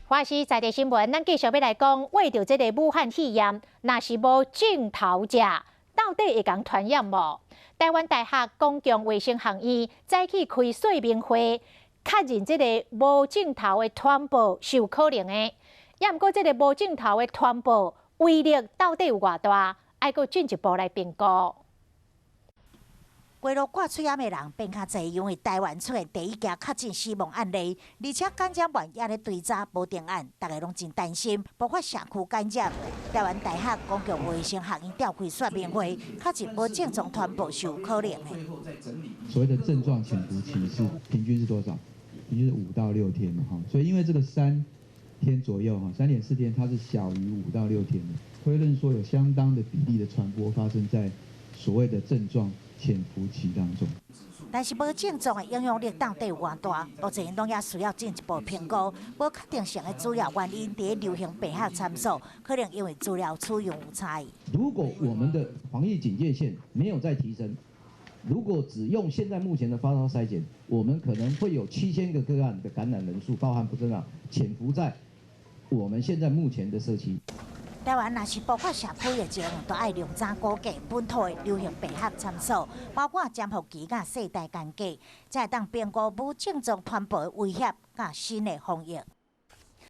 华视在地新闻，咱继续要来讲，为着这个武汉肺炎，若是无镜头食，到底会共传染无？台湾大学公共卫生学院早起开说明会，确认这个无镜头的传播是有可能的。也毋过，这个无镜头的传播威力到底有偌大？爱阁进一步来评估。过路挂嘴烟的人变较侪，因为台湾出现第一件确诊死亡案例，而且感染源也咧追查无定案，大家拢真担心爆发社区感染。台湾大学公共卫生学院召开说明会，确认无症状传播是有可能的。所谓的症状潜伏期是平均是多少？平均是5到6天嘛，哈。所以因为这个3天左右哈，3.4天，它是小于5到6天的，推论说有相当的比例的传播发生在所谓的症状潜伏期当中。但是无症状的影响力到底有偌大？目前拢也需要进一步评估。无确定性的主要原因，伫流行病学参数，可能因为资料取用有差异。如果我们的防疫警戒线没有再提升，如果只用现在目前的发烧筛检，我们可能会有7000个个案的感染人数，包含不正常潜伏在我们现在目前的社区。台湾若是爆发社区疫情，都爱量早估计本土的流行病学参数，包括潜伏期甲世代间隔，才会当评估无症状传播的威胁甲新的防疫。